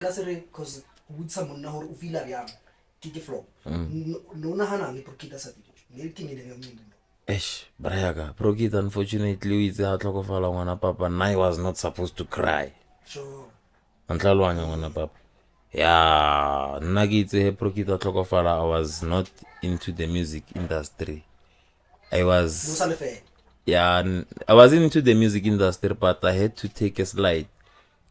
ka se re cause go butsa monna gore o feel bjang ke flow no nagana le Prokita sa tedi ne ke ne le mmino Brayaga, Prokita unfortunately o itse ha tlhokofala ngwana papa, I was not supposed to cry. sure Antlalwanya ngwana papa. Yeah, nna ke itse he Prokita tlhokofala, I was not into the music industry. I was into the music industry, but I had to take a slide.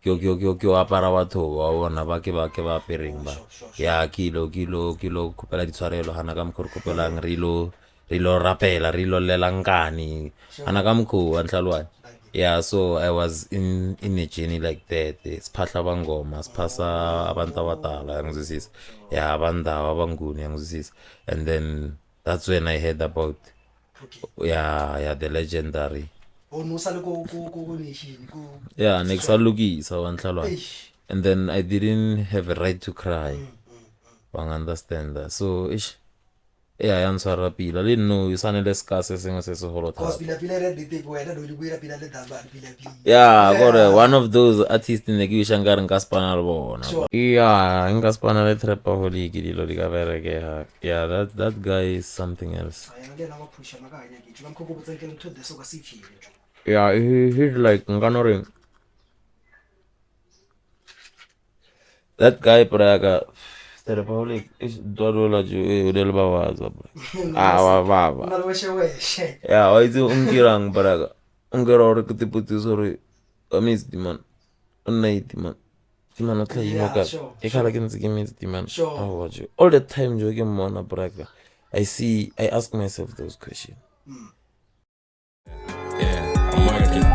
Kyo apara batho wa bona ba ke ba apereng ba. Ya kilo kopela ditshwarelo hana ka mkhoro kopelang rilo rapela rilo lelangani hana ka mkho antlalwane. Yeah, so I was in a journey like that. Siphahla bangoma, siphasa abantu abadala ngizwisisa. Yeah, abandaba abanguni ngizwisisa. And then that's when I heard about the legendary. Yeah, next alugisa wantlalwane. And then I didn't have a right to cry. Wang understand that. So yeah, yanswara pila. I didn't know you sanele skase sengwe se holo thata. Yeah, got one of those artists in the Gishangар and Gaspana bona. Yeah, in Gaspana le trapaholic dilo di kabereke. Yeah, that guy is something else. Yeah, he's like nganoring. That guy Praga Republic is Dorola Ju del Bawaza. Baba. Yeah, I do Ungirang Braga. Ungaro Kutiputusori. I miss the man. Unnight man. The man not like you. If I can give me the man. Oh, watch you. All the time you get Mona Braga. I ask myself those questions.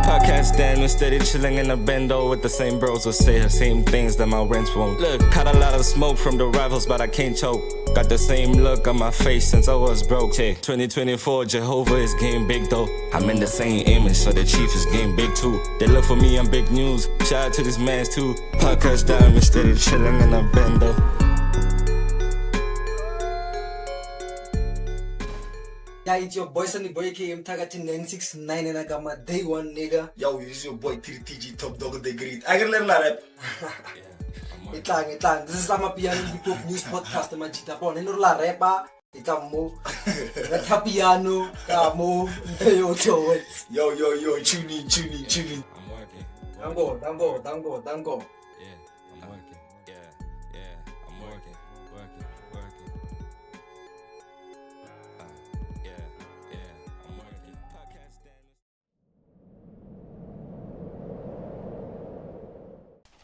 Podcast down, steady chilling in a bendo with the same bros who say the same things that my rents won't. Look, caught a lot of smoke from the rivals, but I can't choke. Got the same look on my face since I was broke. Hey, 2024, Jehovah is getting big though. I'm in the same image, so the chief is getting big too. They look for me, I'm big news. Shout out to these mans too. Podcast down, steady chilling in a bendo. Yeah, it's your boy Sunny Boy Emtee 969 and I got my day one nigga. Yo, this is your boy TG Top Dog of the Great. I can learn that rap. Itang. This is my piano hip hop news podcast. My jita po. Nino la repa. Itang mo. Reta piano. Kamo. Yo. Tune in. I'm working. Danko. Yeah, I'm working. Yeah, I'm working.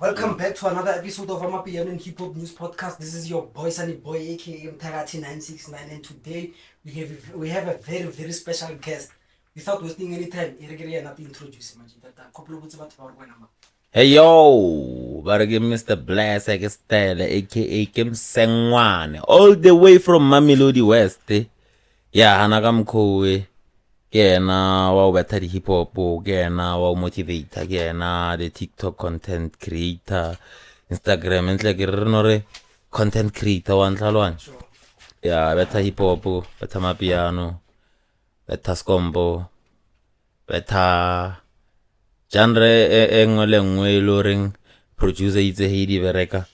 Welcome back to another episode of our Piano and Hip Hop News Podcast. This is your boy Sunny Boy aka Emtee 969, and today we have a very, very special guest. Without wasting any time, Irigiri not introduce him. Hey yo, barage Mr. Bless aka Msengwane, all the way from Mamelodi West. Yeah, hanaga mkhowe. Kena wa betha di hip hop, kena wa motivator, kena the TikTok content creator, Instagram entle ke re content creator wa ntlalwane. Yeah, betha hip hop, betha mapiano, betha skombo, betha genre engwe le ngwe lo reng producer itse he di bereka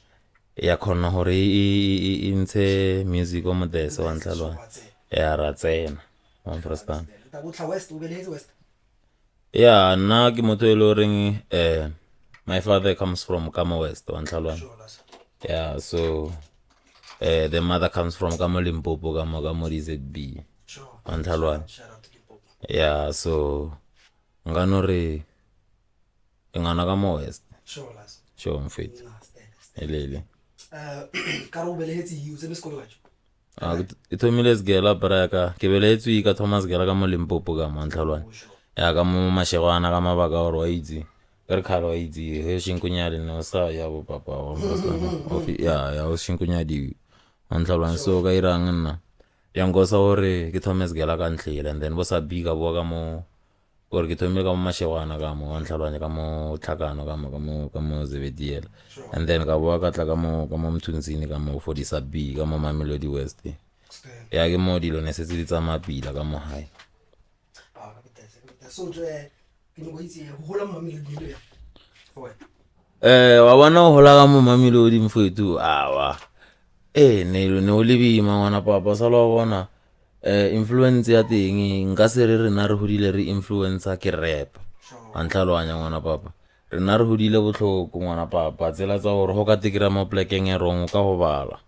ya khona hore e ntshe music o modese wa ntlalwane. Yeah, ratsena. Understand? West. Yeah, na ke motho lo reng my father comes from Kama West wa ntlalwane. Yeah, so the mother comes from Kama Limpopo, Kama DZB wa ntlalwane. Yeah, so ngano re ngana Kama West. Sure mfethu. Elele. Karo belehetsi you se sekolo wacho. Itomiles gela baraka ke beletswe ka Thomas gela ka mo Limpopo ka mo ntlalwane. Ya ka mo mashegwana ka mabaka oro wa itse re khalo wa itse he shinkunyale no sa ya bo papa wa mosana ya o shinkunyadi ntlalwane. So ka irang nna ya ngosa hore ke Thomas gela ka ntlela, and then bo sa biga bo ka mo gore ke thomile ka mo mashegwana ka mo ntlalwane ka mo tlhakano ka mo Zebediela, and then ka bo ka tla ka mo Mthunzini ka mo 40 sub B ka mo Mamelodi West. Ya ke mo dilo ne se tse tsa mapila ka mo hae. So ke go itse go hola Mamelodi ya. wa bona o hola ka mo mamelodi mfowethu awa ne o lebima ngwana papa sa lo bona influence ya teng nka se re rena re hodile re influencer ke rap wa ntlhaloganya ngwana papa rena re hodile botlhoko ngwana papa tsela tsa gore go ka tekira mo plekeng e wrong ka go bala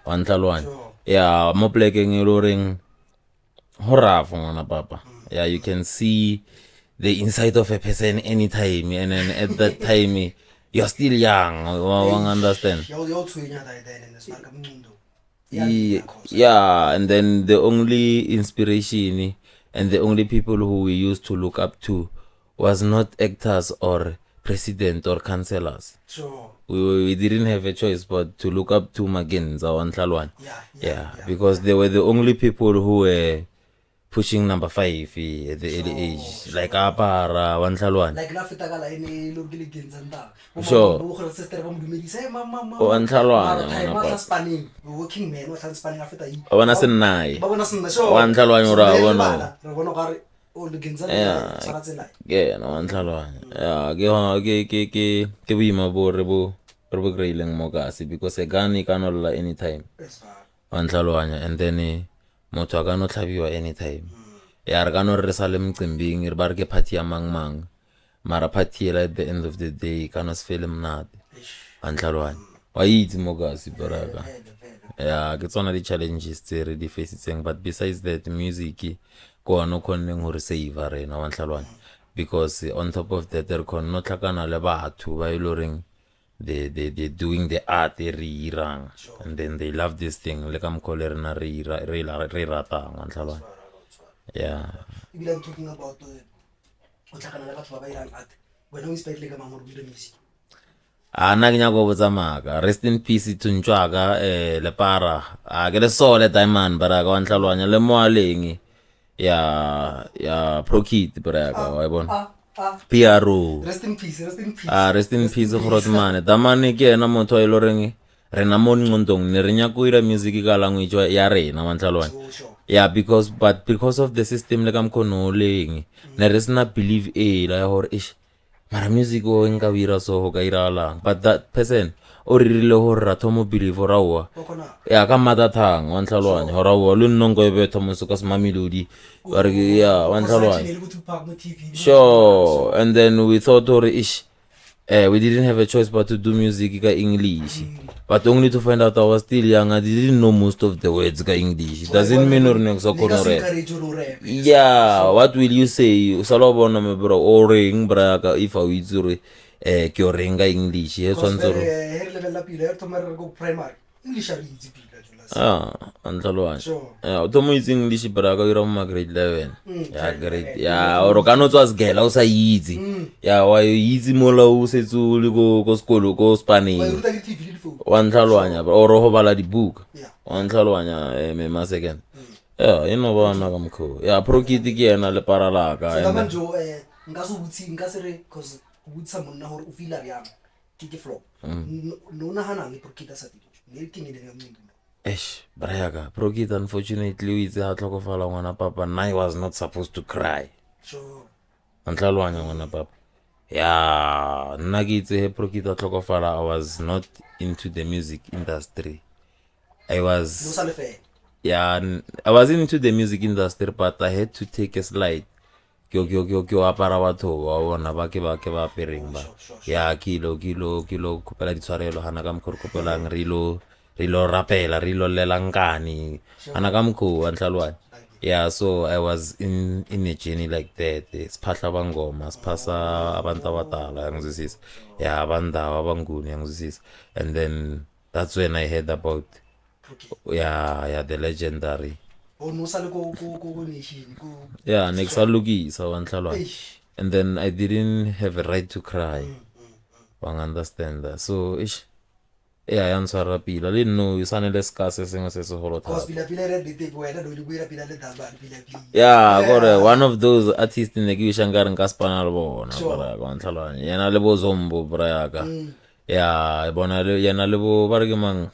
wa ntlhaloganya ya mo plekeng e lo reng go rafa ngwana papa yeah you can see the inside of a person anytime and then at that time you're still young wang understand yeah and then the only inspiration and the only people who we used to look up to was not actors or president or councillors. Sure. We didn't have a choice but to look up to Magenza or Ntlalwane. Yeah, because they were the only people who were pushing number 5 at the early age. Like Apara, Ntlalwane. Like Lafitagala in Lugili Ginzanda. Sure. Oh, Ntlalwane. Working men was spanning after you. I wanna say nine. Ntlalwane Ntlalwane. Yeah, no Ntlalwane. Yeah, ke boima bo re bo greileng mo kasi because a gun e kana lla anytime. Ntlalwane and then motho a ka no tlhabiwa anytime. Ya re ka no re sa le mcimbing re ba re ke party ya mang mara party at the end of the day kana se fele mnate. Ntlalwane. Wa itse mo kasi baraka. Yeah, ke tsona di challenges tse re di facing but besides that music go no khonneng hore save rena wa Ntlalwane because on top of that there kon no tlhakana le batho ba iloring they doing the art re irang and then they love this thing le ka mkhole rena re rata wa Ntlalwane. Yeah, we are talking about o tlhakana le batho ba ba irang art when we speak like mamoro le music nna ke nyako botsa maka rest in peace tuntswaka le para ke le sole diamond baraka wa Ntlalwane le moaleng ya Prokit baraka wa bona PRO rest in peace rest in peace Grootman damane ke ena motho e loreng rena mo ngondong ne re nyako ira music ka language ya rena wa Ntlalwane. Yeah, because of the system le ka mkhono leng ne re sna believe la hore ish mara music o nka wira so ka irala but that person o ririle hore ratho mo believe rawa ya ka mother tongue wa Ntlalwane rawa lu nnongo e betho mo se ka se mamelodi bare ya wa Ntlalwane sure and then we thought or ish we didn't have a choice but to do music ka English but only to find out I was still young I didn't know most of the words ka English doesn't mean or next rap. Yeah, what will you say usalo bona me bro o reng braka if I itse ke o reng ka English e tshwantse ro level la pila ya thoma re go primary English a itse pila Ntlalwane o tomo itse English braka ira mo grade 11 ya grade ya oro kana tswa sgela o sa itse ya wa itse mola o setso le go skolo go Spanish wa Ntlalwane oro ho bala di book wa Ntlalwane me ma second you know bana ka mkho ya Prokit ke ena le paralaka ya manjo nka se butsi nka se re cause butsa monna hore o feel a yang ke flow no nahana le Prokit sa tidi ne ke ne le mmingo brayaka Prokit unfortunately o itse ha tlhokofala ngwana papa I was not supposed to cry sure Ntlalwane ngwana papa ya nna ke itse he Prokit a tlhokofala I was not into the music industry I was I was into the music industry but I had to take a slide kyo apara batho wa bona ba ke ba pereng ba ya kilo kopela ditshwarelo hana ka mkhorkopelang rilo rapela rilo lelankani hana ka mkho wa Ntlalwane. Yeah, so I was in a journey like that siphahla bangoma siphasa abantu abadala ngizisisa yeah abandawa abanguni ngizisisa and then that's when I heard about the legendary yeah next alugisa wa Ntlalwane and then I didn't have a right to cry wang understand that so ish yeah ya ntshwara pila le no you sanele skase sengwe se se holo thata yeah gore one of those artists ne ke shangara nka spana le bona bara wa Ntlalwane yena le bo zombo brayaka yeah bona le yena le bo ba re ke mang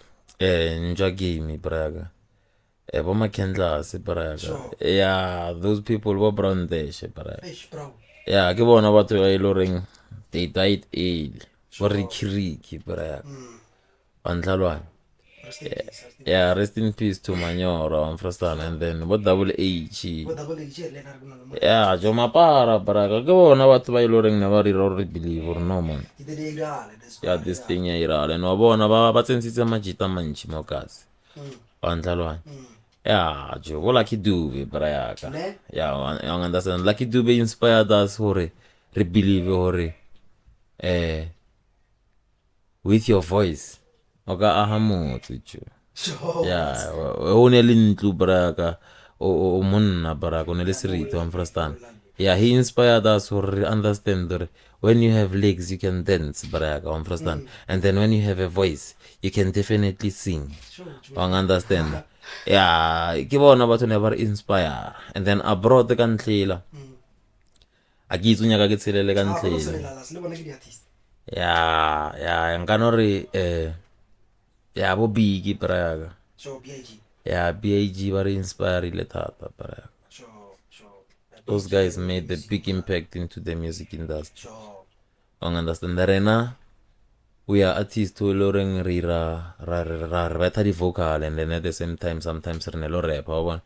njwa game brayaka bo makhendlas brayaka yeah those people were brown dash brayaka yeah ke bona batho ba iloreng they died early wa rikiriki bra wa ntlalwana. Rest in peace, rest in Yeah, rest in peace to Manyora, understand, and then what double H. What double H, le na re bona le mo- Yeah, jo mapara braga ke bona batho ba iloreng ne ba re believe or no man. Ke di irale, that's Yeah, why, this yeah. thing ya irale no bona ba tsensitse majita manchi mo kasi. Wa ntlalwana. Yeah, jo go Lucky Dube braga. Ne? Yeah, I understand. Lucky Dube inspired us hore re believe hore with your voice. Oka aha motho jo. Sure. Yeah, o ne le ntlu braga o monna braga o ne le serito understand. Yeah, he inspired us to understand that when you have legs you can dance braga understand. And then when you have a voice you can definitely sing. Sure, Understand. Yeah, ke bona batho ne ba re inspire and then abroad ka ntlela. A ke itsunya ka ke tselele ka ntlela. Se le bona ke di-artist. Yeah, nkano re yeah, bo big braga. Sure, B.I.G. Yeah, BAG were inspired thata braga. Sure. Those guys made a big impact into the music industry. Sure. Understand rena we are artists who loreng ra better the vocal and then at the same time sometimes re ne lo rap wa bona.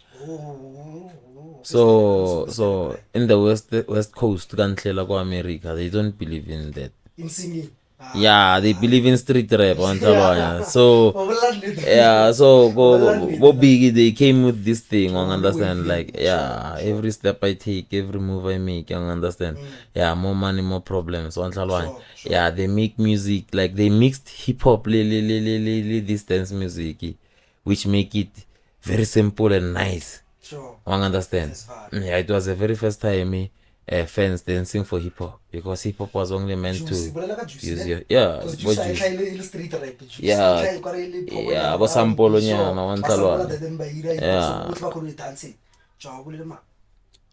So in the west coast kantlela ko America they don't believe in that. In singing. Yeah, they believe in street rap on Talwanya. So yeah, so go big they came with this thing, you understand? Like yeah, every step I take, every move I make, you understand? Yeah, more money, more problems on Talwanya. Yeah, they make music like they mixed hip hop, this dance music, which make it very simple and nice. Sure. You understand? Yeah, it was the very first time fans dancing for hip hop because hip hop was only meant to use your yeah, but sample nyana wantalwana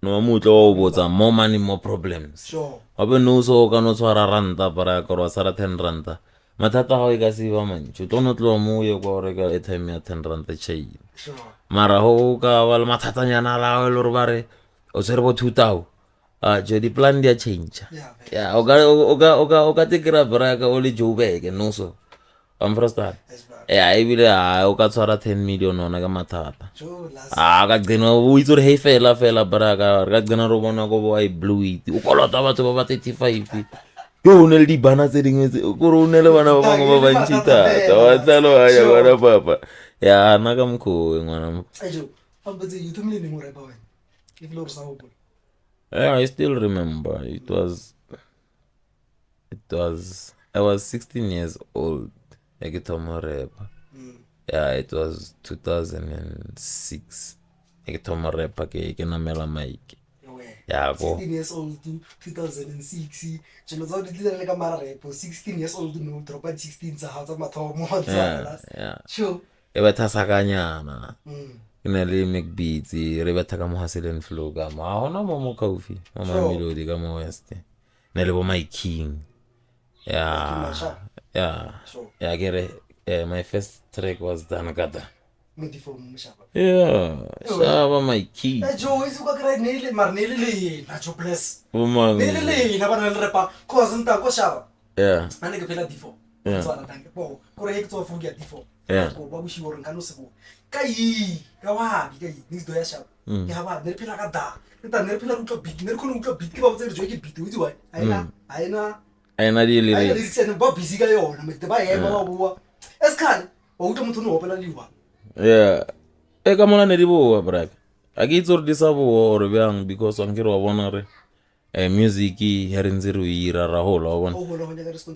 no mutlo o botsa more money more problems. Sure. Abe no so ka no tshwara ranta para ka ro sara 10 ranta mathata ha o ka se ba mantsi tlo no tlo mo ye go re ka airtime ya 10 ranta chain Sure. mara ho ka wal mathata nyana la le re bare o tsere bo 2000 jo di plan dia change. Yeah, oka te kira braka o le Joburg no so I'm frustrated. Yeah, I will o ka tshwara 10 million ona ka mathata. Ka gcina o itse re he fela braka ka gcina ro bona go bo I blew it o kolota batho ba 35 yo ne le di bana tse dingwe go ro ne le bana ba bangwe ba bantsi tata wa tsalo ya bana papa ya na ka mkho ngwana Ajo ambetse you tumile ni mo repa wena if lo sa go. Yeah, I still remember. I was 16 years old. I get on my rap. Yeah, it was 2006. I get on my rap. I can amela mic. Yeah, go. 16 years old to 2006. Jelo tsa di dile ka mara rap 16 years old no drop at 16 sa ha tsa mathomo ha tsala. Yeah. Sure. E betha sakanyana. Ina le make beats re betha ka mo Hustle Flow ka mo hona mo kaufi mo mamelodi ka mo west ne le bo my king. Yeah get it. My first track was danko. Yeah shaba my king. Jo isu ka kra nele mar nele le na jo bless Woman nele na bana le repa cause nta ko shaba. Yeah Ane ke phela difo tsana danke bo ko re tso fu ya difo ko ba bushi hore nka no se bo kai ka wa bi kai ni do ya shaba ke ha ba ne phela ka da nta ne phela utlo beat ne khona utlo beat ke ba botse re jo ke beat utsi wa aina di le re tsene ba busy ka yona me te ba ema ba bua eskhale o utlo motho no opela liwa. Yeah e ka mona ne di boa braka a ke itse re di sa boa re bjang because wa nkere wa bona re music here ntse re ira ra hola wa bona.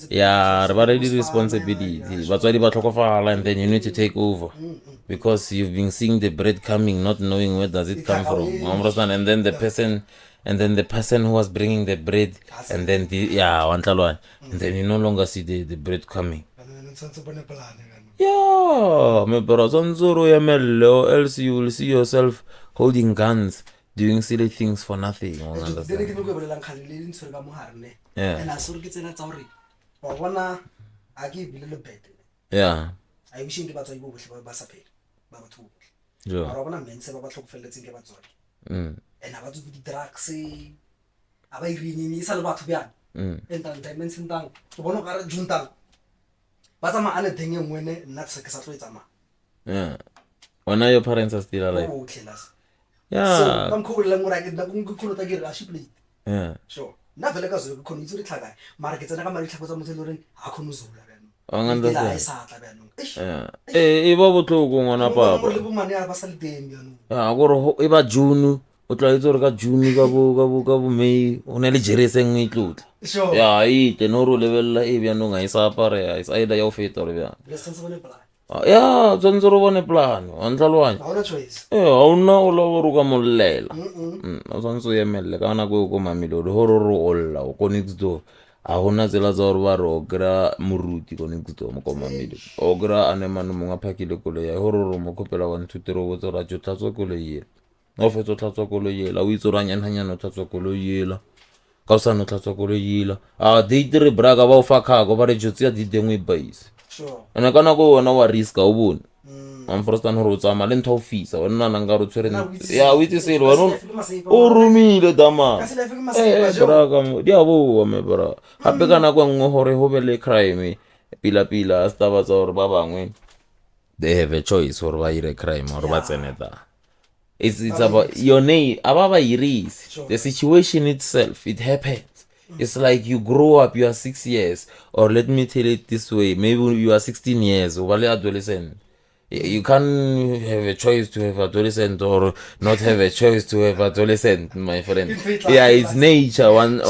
Yeah, re ba re di responsibility batswadi ba tlhokofala and then you need to take over because you've been seeing the bread coming not knowing where does it come from. And then the person who was bringing the bread and then and then you no longer see the bread coming. Yeah, me pero sonzoro ya mello else you will see yourself holding guns doing silly things for nothing. Yeah. And I saw ke tsena tsa hore wa bona a ke bile le bed. Yeah. I wish ke batho ibo bohle ba sa phela ba batho bohle. Jo. Wa bona mense ba tlhokofelletseng ke batswadi. And a batho di drugs a ba irinyi sa le batho bjang entang diamonds entang ke bona ka re juntang ba tsamaya a le teng e nngwe ne nna se ke sa tlo e tsamaya. Yeah. When are your parents are still alive? Oh, okay, las. Yeah. So ka mkhulu la ngora ke na go kholo ta ke re a shiplate. Yeah. Sure. Na vele ka zo ke khona itse re tlhaga mara ke tsena ka mari tlhago tsa motho le re ha khona zula bana. Wa understand? Ke la sa tla bana. Yeah. E ba botlhoko ngwana papa. Le bo mane a ba sa le teng bana. Yeah, gore e ba June o tla itse gore ka June ka bo May o ne le jerese ngwe e tlotla. Sure. Ya ite no ro lebella e byanong ga isa apare isa ida ya o feta re bya. Bless Msengwane. Ya tsonzo ro bone plan wa ntlalwanya. Ha ona choice. Ha una o la go ka mollela. O tsonzo ye melle ka na go mamelodi horo ro olla o ko next door. A hona tsela tsa gore ba re o kry-a moruti ko next door mo ko mamelodi. O kry-a ane mane mongwe a phakile koloi ya horo ro mo khopela 1 2 3 o botsa ra jo tlatswa koloi yela. O fetso tlatswa koloi yela o itse ra nyanyana o tlatswa koloi yela. Ka o sa no tlatswa koloi yela. A date re braga ba o fa khago ba re jotse ya didengwe base. Sure. Ene kana go wona wa risk o bone. First-an gore o tsama le ntho o fisa o nna nang ka re tshwere ya o itse selo wena o rumile dama braga mo di a boa me bra hape kana go ngwe gore go be le crime pila a sta ba tsa gore ba bangwe they have a choice gore ba ire crime or ba tseneta. It's about your name ababa iris the situation itself it happens. It's like you grow up, you are 6 years, or let me tell it this way, maybe you are 16 years, or adolescent. You can't have a choice to have adolescent or not have a choice to have adolescent, my friend. Yeah, it's nature. One.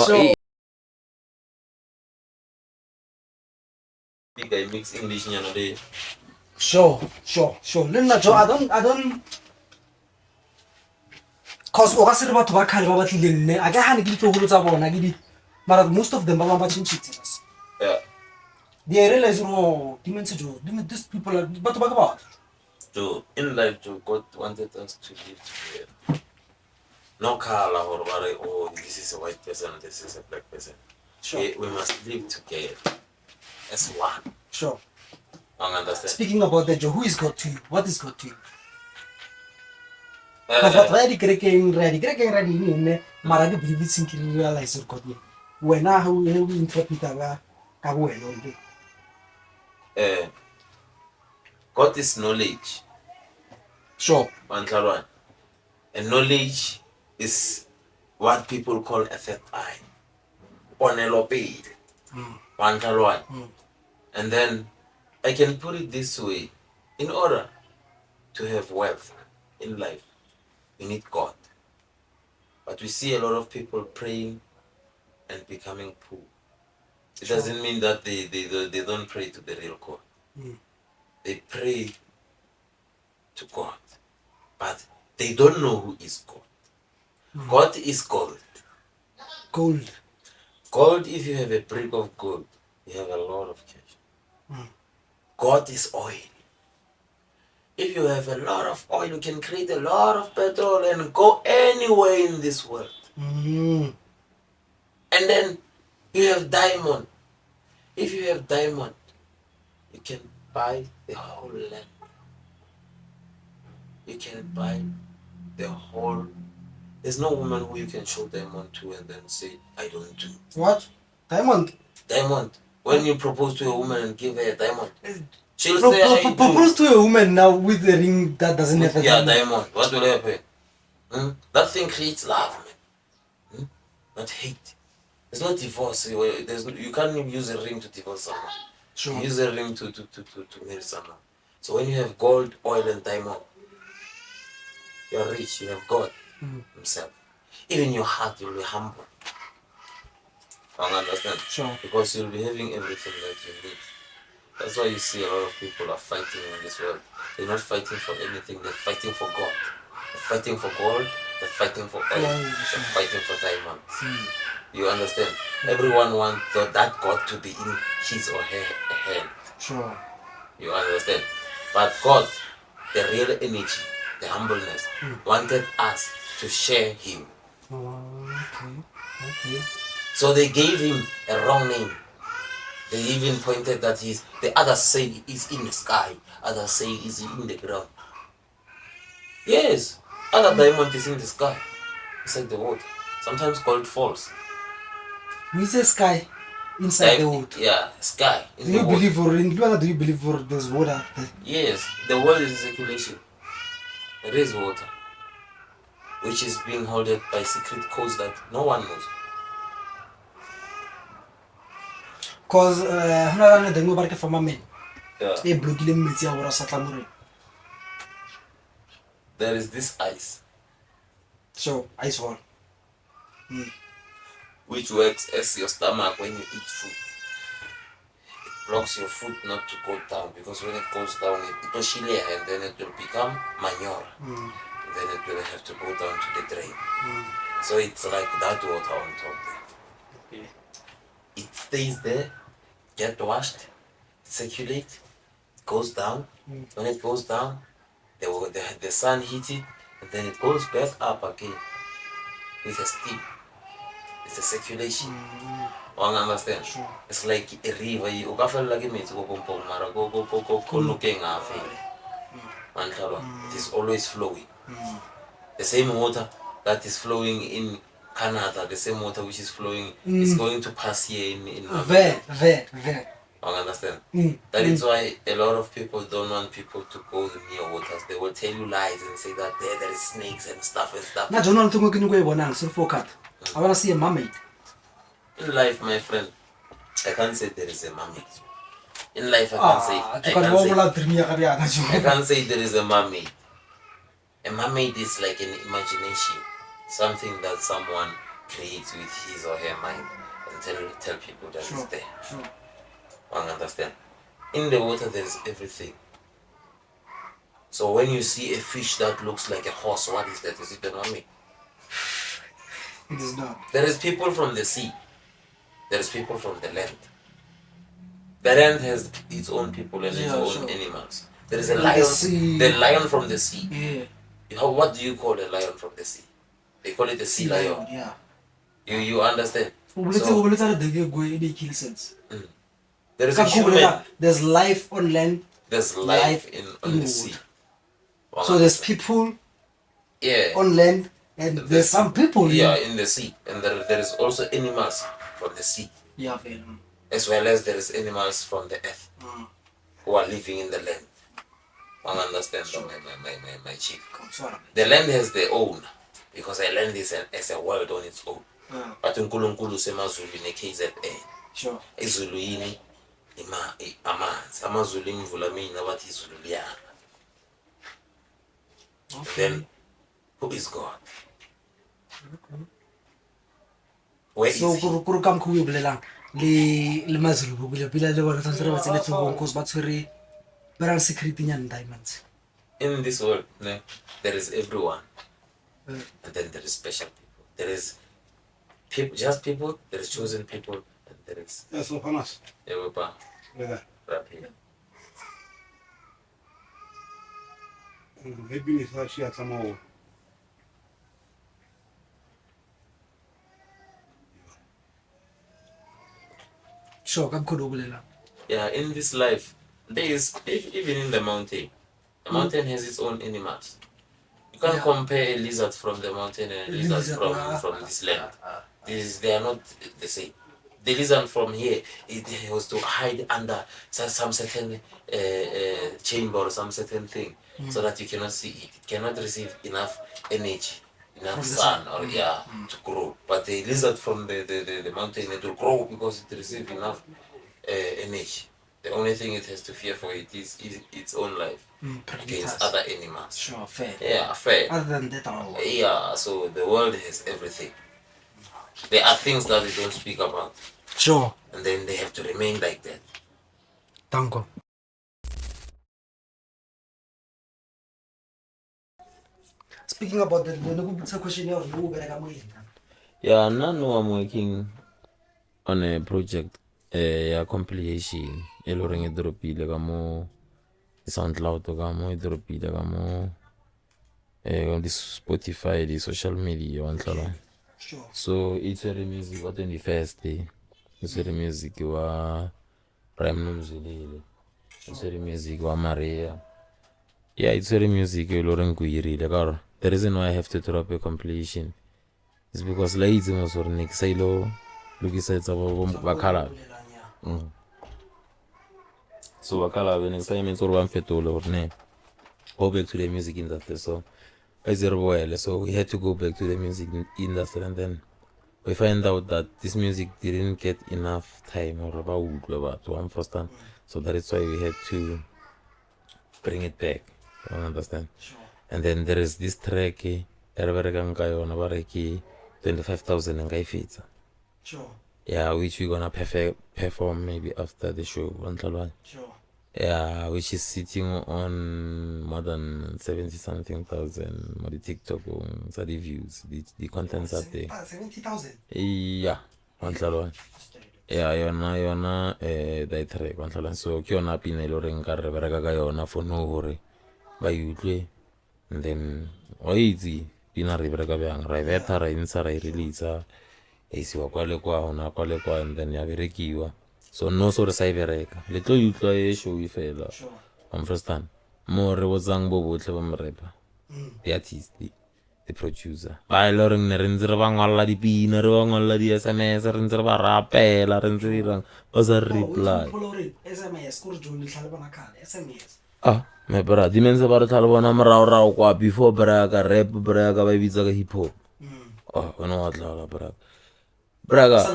Big guy mix English, you know. Sure. Lena Joe, I don't. Cause o ga se re batho ba khale ba batlileng ne a ka hane ke ditlogolo tsa bona ke di but most of them ba change it. Yeah. They realize demons Joe, these people are but about. Joe, in life, Joe, God wanted us to live together. No color or oh, this is a white person, this is a black person. Sure. We must live together as one. Sure. I understand. Speaking about that, Joe, who is God to you? What is God to you? Because what ready ready mara di believe it's in realize God ni. When I who interpret ka wena God is knowledge. Sure. One. And knowledge is what people call a third eye. Onelope. One. And then I can put it this way. In order to have wealth in life, you need God. But we see a lot of people praying and becoming poor. It doesn't mean that they don't pray to the real God. They pray to God, but they don't know who is God. God is gold. Gold, if you have a brick of gold, you have a lot of cash. God is oil. If you have a lot of oil, you can create a lot of petrol and go anywhere in this world. And then you have diamond. If you have diamond, you can buy the whole land. You can buy the whole. There's no woman who you can show diamond to and then say, I don't do. What? Diamond? Diamond. When you propose to a woman and give her a diamond, she'll say, I do. Propose to a woman now with the ring that doesn't have a diamond. Yeah, diamond. What will happen? That thing creates love, man. Not hate. There's no divorce. You can't use a ring to divorce someone. Sure. You use a ring to marry someone. So when you have gold, oil, and diamond, you're rich. You have God Himself. Even your heart will be humble. I understand. Sure. Because you'll be having everything that you need. That's why you see a lot of people are fighting in this world. They're not fighting for anything. They're fighting for God. They're fighting for gold. They're fighting for oil. They're fighting for diamonds. You understand? Everyone wants that God to be in his or her hand. Sure. You understand? But God, the real energy, the humbleness, wanted us to share Him. Okay. So they gave Him a wrong name. They even pointed that the others say he's in the sky, others say he's in the ground. Yes, other diamond is in the sky, inside the water. Sometimes gold falls. We say sky inside the water. Yeah, sky. Do you believe there's water out there? Yes, the world is in circulation. There is water, which is being held by secret codes that no one knows. Cause hona rana the ngwe ba re ke forma men. Yeah. E blokile metsi a bora sa tlamore. There is this ice, So, ice wall. which works as your stomach when you eat food. It blocks your food not to go down, because when it goes down, it will chill and then it will become manure. Then it will have to go down to the drain. So it's like that water on top there. Okay. It stays there, get washed, circulate, it goes down. When it goes down, the sun hits it, and then it goes back up again with a steam. It's a circulation. You understand? Sure. It's like a river. You can feel like it's go mara go looking after. It is always flowing. The same water that is flowing in Canada, the same water which is flowing is going to pass here in There. You understand? That is why a lot of people don't want people to go near waters. They will tell you lies and say that there is snakes and stuff. Na jona ntho mo ke ne go e bonang se fokat. I want to see a mermaid. In life, my friend, I can't say there is a mermaid. In life, I can't say there is a mermaid. A mermaid is like an imagination, something that someone creates with his or her mind and tell people that it's there. Sure. You understand? In the water, there is everything. So when you see a fish that looks like a horse, what is that? Is it a mermaid? It is not. There is people from the sea. There is people from the land. The land has its own people and its own animals. There is a lion. The lion from the sea. Yeah. What do you call a lion from the sea? They call it a sea lion. Yeah. You understand? There is a a human. There's life on land. There's life on the sea. So there's people on land and there's some people in the sea. And there is also animals from the sea. Yeah, as well as there is animals from the earth who are living in the land. I understand, my chief. The land has their own, because the land is a world on its own. But uNkulunkulu semazulu ne-KZN. Sure. Izulu yini amanzi, amazulu imvula mina bathi izulu liyana. Then who is God? Where is he? So kuru kam ku bolelang le mazulu bo bile pila le bona tsantsere ba tsele tlhogong cause ba tshwere ba rang secret nyana diamonds. In this world, there is everyone. And then there is special people. There is people, just people, there is chosen people, and there is Fanas. everybody. Maybe it's actually at some more. Sure, kam ku bolelang. Yeah, in this life, there is, even in the mountain has its own animals. You can't compare a lizard from the mountain and a lizard from this land. They are not the same. The lizard from here, it was to hide under some certain chamber or some certain thing, so that you cannot see it. It cannot receive enough energy, enough sun or to grow. But the lizard from the mountain, it will grow because it receives enough energy. The only thing it has to fear for it is its own life against other animals. Sure, fair. Yeah, fair. Other than that, all. Yeah, so the world has everything. There are things that they don't speak about. Sure. And then they have to remain like that. Danko. Speaking about that, the question here, yeah, now I'm working on a project, compilation. Eloring dropile kamo SoundCloud kamo dropile kamo on this Spotify, the social media Sure. So it's a music what in the first day. It's a music wa Prime Mzilile. It's a music wa Maria. Yeah, it's a music Loren Kuiri. The reason why I have to drop a compilation is because ladies was or Nick Silo lokisetsa bakhalabi so bakhalabi ne sa emetsa gore ba mfetole gore ne go back to the music industry so so we had to go back to the music industry and then we find out that this music didn't get enough time or about to understand. So that is why we had to bring it back. You understand? Sure. And then there is this track, 25,000 and Sure. yeah, which we're gonna perform maybe after the show. Sure. Yeah, which is sitting on more than 70 something thousand more the TikTok the views, the contents out there. 70,000? Yeah, yeah, yona that track so ke yona pina ile re nka re bereka ka yona for no hore ba utlwe and then oitse pina re bereka bjang ra beta ra insa ra release isiwa kwa le kwa hona kwa le kwa and then ya berekiwa so no so re sa ibereka le tlo utlwa e show ifela understand more botsang bo botle ba mrepa the artist the producer ba ile re ne re ntse re ba ngwalla dipina re ba ngwalla di SMS re ntse re ba rapela re ntse re dirang ba sa reply SMS ko re jo le tlhale bona khale SMS me bra di mense ba re tlhale bona morao kwa before braka rap braka ba bitsa ka hip hop wena wa tlala braka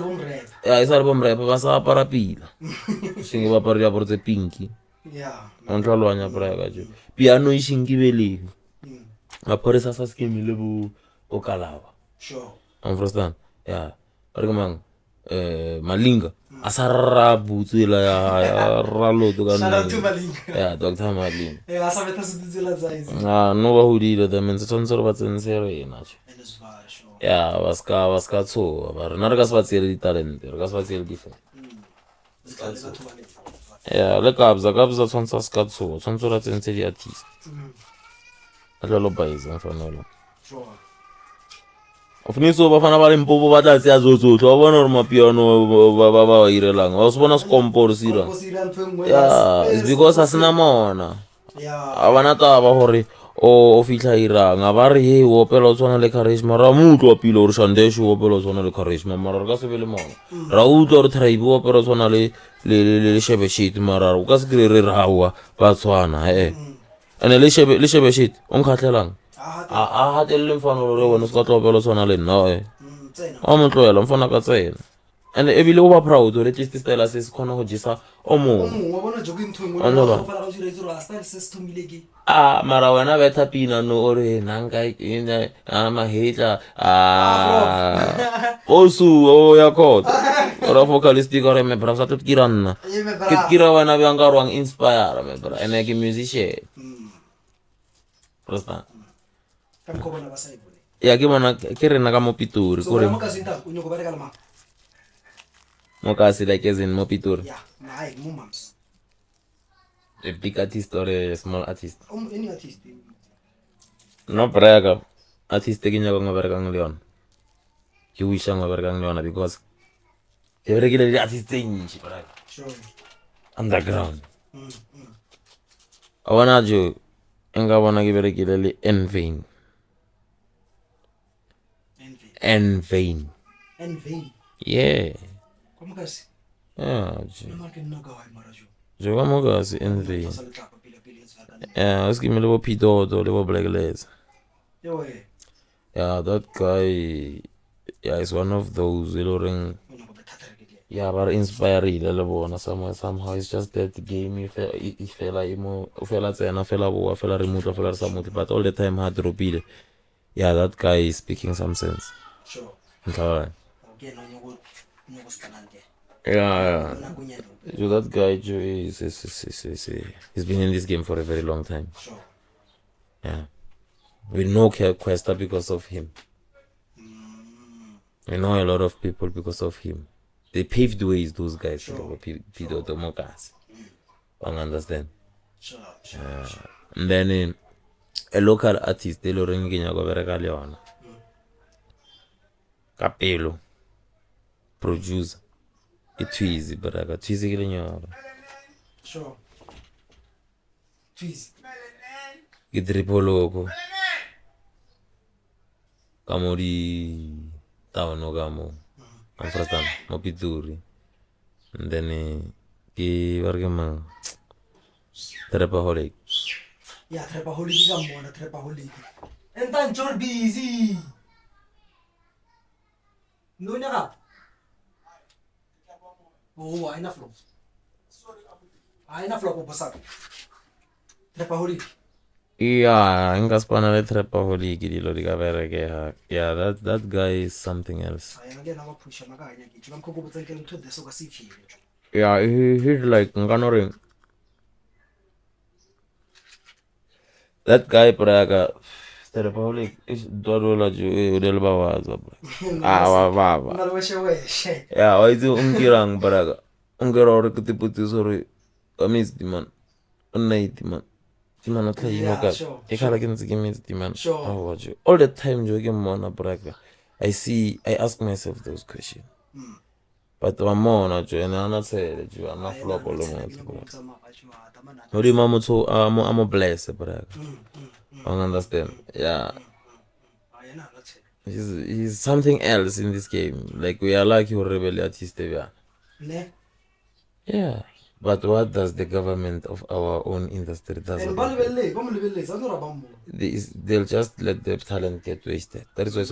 ya isa album rap ba sa apara pila singe ba apara diaparo tse pinki on tlhalwanya braka jo piano e shinkibeleng maphorisa sa skemile bo o kalaba understand yeah re ke mang malinga a sa rra butsela ya raloto ka nna yeah Dr. Malinga a sa beta se ditsela tsa ise no ba hodile the mense tshwanetse re ba tsense rena yeah baska tso ba rena re ka se ba tsele di talent re ka se ba tsele di fa yeah le kabza tshwanetse ska tso tshwanetse ra tsense di artist lo baiza mfanelo ofuniso ba fana ba le mpopo ba tla tsia zotso tlo bona gore mapiano ba irelang ba se bona se composer yeah it's because asina mona abana taba gore o fitla irang ba re he o opela o tsona le charisma ra mutlo pile o re shandesho o opela o tsona le charisma mara re ka se be le mona ra utlo re tribe o opela o tsona le shebe shit mara o ka se kre re rawa ba tswana ene le shebe shit on khatlelang a hatelle mfano re wona se ka tlopela tsona le nna o mo tloela mfana ka tsena ene e bile o ba proud re tlisitse style se se khona go jisa o mo bona jo ke ntho engwe go fela go dira itse style se se thomile ke mara wena betha pina no ore nanga ina mahitla osu o ya kota ora vocalist gore me bra sa tot kiranna ke kira wena bya ngarwang inspire me bra ene ke musician prosta ko bona ba sa ibone ya ke bona ke rena ka mo Pitori gore mo ka sinta o nyoko ba re ka lema mo ka se like as in mo Pitori yeah my moments a big artist or a small artist any artist no brega artist ke nyaka ngo bereka ng leon ke wisha ngo bereka ng leon because ke berekile di artist tsenji brega sure underground awana jo enga bona ke berekile le Envein yeah komukasi jo no marke nna ka wa mara jo jo ka mogasi Envein yeah skimile bo Pidodo le bo Blacklist yeah that guy yeah is one of those ring yeah but inspiring le bona somehow it's just that game if fela imo fela tsena fela bo fela remote fela sa motho but all the time hard dropile yeah that guy is speaking some sense sure okay no nyoko spanante yeah so that guy he's been in this game for a very long time sure yeah we know Questa because of him we know a lot of people because of him they paved ways those guys Pido Tomokas understand sure and then a local artist de lo ringenya go bereka le yona kapelo producer Twizy bereka Twizy ke lenyora sure Twizy ke tripologo kamodi taono kamo understand mo Pitori and then ke ba re ke mang Trapaholic. Yeah, Trapaholic is a mona, Trapaholic. And then you're busy. No, no. Oh, I know flow. I know flow, Bosak. Trapaholic. Yeah, ingaspana le Trapaholic dilo di ka bereke. Yeah, that guy is something else. I again I'm a push. I'm a guy. I'm going to take to the Soga City. Yeah, he's like nganoring. That guy Praga Trapaholic is dodola ju udel bawaza. Ah, baba. No, wish away. Yeah, why do ungirang Praga? Ungero kutiputi sorry. Amis di man. Unai di man. Di man atla Yeah, yimoka. sure, Ekala kinzi kimis di man. Sure. How about you? All the time joking mona Praga. I ask myself those questions. But wamona jo and I'm not saying that you are not flop all over. Nori mamuto amo bless Praga. I understand. Yeah. He's something else in this game. Like we are like your rebel artist. Yeah. But what does the government of our own industry does about it? They'll just let the talent get wasted. That is why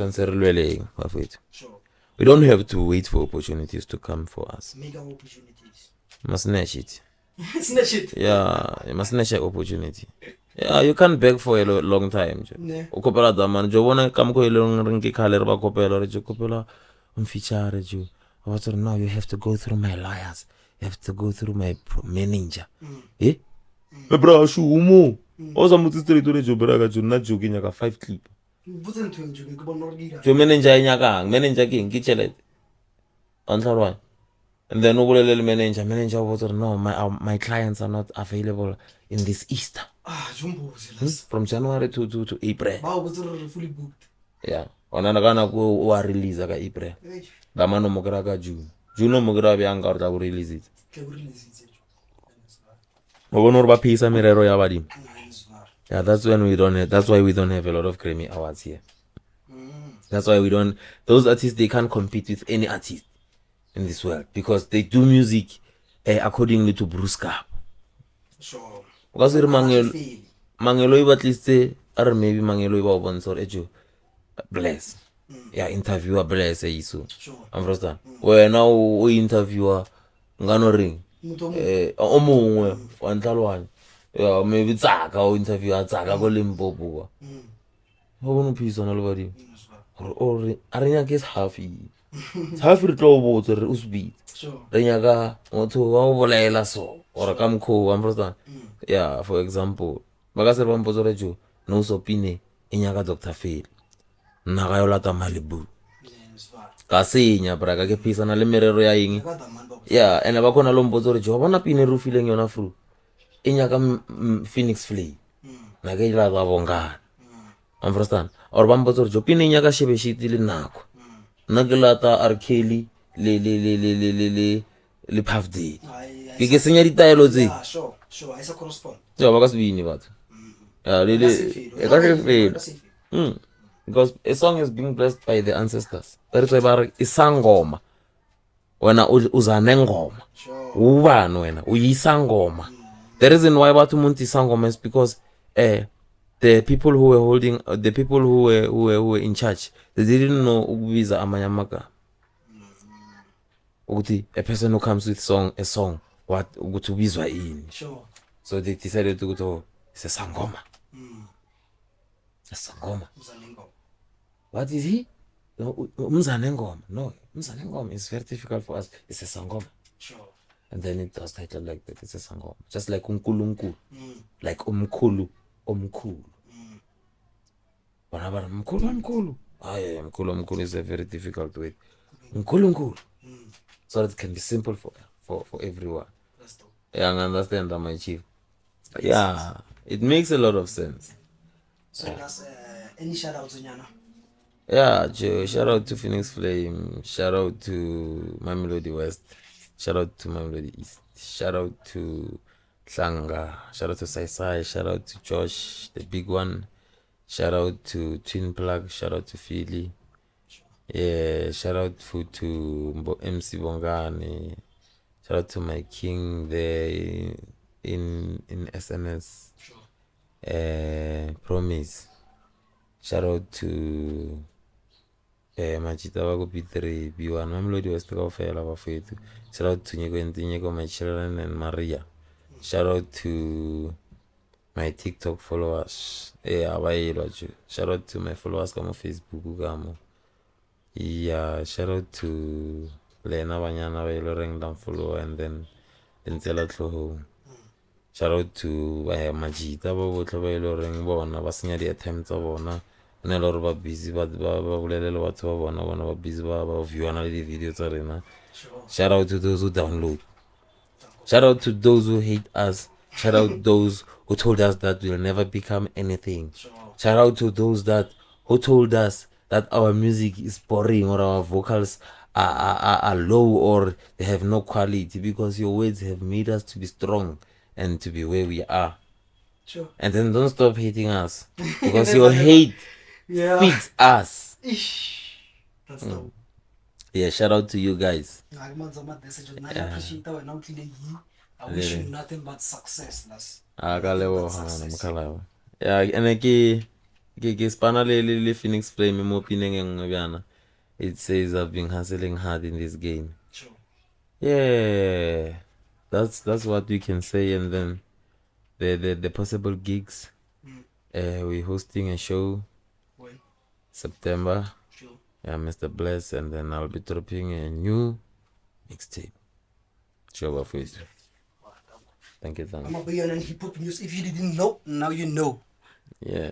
Sure. we don't have to wait for opportunities to come for us. Mega opportunities. Must snatch it. Snatch it. Yeah, you must snatch an opportunity. Yeah, you can't beg for a long time. Ukopela daman jo wona kam ko ilong ringi khaler ba kopela re jo kopela feature jo. Now you have to go through my lawyers. You have to go through my manager. Eh? Bra shu umo. Oza muti territory jo braga jo na jogi nyaka 5 clip. Jo manager nyaka manager king kichelet. Ontalwa. And then ubulele manager was no my clients are not available in this Easter. From January to April. Fully booked. Yeah. Onana kana ku wa release ka April. Damano mogera ka June. June mogera byanga ur ta release it. Mogonor ba pisa mirero ya badi. Yeah, that's why we don't have a lot of Grammy awards here. That's why those artists they can't compete with any artist in this world because they do music accordingly to Bruce Cap. Sure. Because mangelo at least or maybe mangelo iba sponsor ejo Bless. Yeah, interviewer Bless iso. Sure. Understand? When now we interviewer ngano ring omongwe wa ntlalwane. Yeah, maybe tsaka o interviewer tsaka go Limpopo kwa. Ho bona phisa na le badi. Or arenya ke half half re tlo botse re usbeat. Sure. Re nyaka motho wa o bolela so or ka mkho understand? Yeah, for example baka se ba mpotso re jo no so pine enyaka Dr. Phil nna ga yo lata Malibu ka senya braga ke phisana le merero ya eng. Yeah, and ba khona lo mpotso re jo bona pine ru fileng yona fru enyaka Phoenix Flame na ke ila ba bongana. Understand? Or ba mpotso re jo pine enyaka Shebeshiti le nako nna ke lata R Kelly le Puff Daddy ke senya ditaelo tse. Yeah, sure. I say correspond. Yeah, baka sibini batho. Yeah, really. Because a song is being blessed by the ancestors. That is why isangoma. Wena uzanengoma. Sure. Ubani wena uyisangoma. The reason why bathu muntu isangoma is because the people who were holding the people who were in charge they didn't know ukubiza amanyamaka. Ukuthi a person who comes with a song what ukuthi ubizwa ini. Sure. So they decided to go to it's a sangoma. A sangoma. What is he? No, Mzanengoma. No, Mzanengoma is very difficult for us. It's a sangoma. Sure. And then it was titled like that. It's a sangoma. Just like Umkulu. Like Umkulu. Whenever Mkulu. Ah, yeah, Mkulu is a very difficult word. Mkulu. So that it can be simple for everyone. That's dope. Yeah, I understand that, my chief. Yeah, it makes a lot of sense. So that's any shout outs on Yana? Yeah, Joe, shout out to Phoenix Flame, shout out to Mamelodi West, shout out to Mamelodi East, shout out to Tlanga, shout out to Sai, shout out to Josh, the big one, shout out to Twin Plug, shout out to Philly. Yeah, shout out to MC Bongani. Shout out to my king there in SNS. Sure. Promise. Shout out to Machita Wago P3 B1 Mamelodi West Kaofela bafethu. Shout out to Nyeko my children and Maria. Shout out to my TikTok followers. Shout out to my followers on Facebook kamo. Yeah, shout out to Lena Banyana Vailoreng Dam follow and then Tela Tloho. Shout out to Majita Bobotle Vailoreng Bona, Basinya the attempts of bona. Ne lo re ba busy ba bolelela batho ba bona ba busy ba view ana le di-videos tsa rena. Shout out to those who download. Shout out to those who hate us. Shout out those who told us that we'll never become anything. Shout out to those who told us that our music is boring or our vocals are low or they have no quality, because your words have made us to be strong and to be where we are. Sure. And then don't stop hating us, because your hate feeds us. That's dope. Yeah, shout out to you guys. I wish you nothing but success. Yeah, and ke spana le Phoenix Flame mo pineng engwe bjana. It says I've been hustling hard in this game. Sure. Yeah, that's what we can say. And then the possible gigs. We're hosting a show When? September. Sure. Yeah, Mr. Bless, and then I'll be dropping a new mixtape. Show for you. Thank you, I'm gonna be on hip hop news. If you didn't know, now you know. Yeah.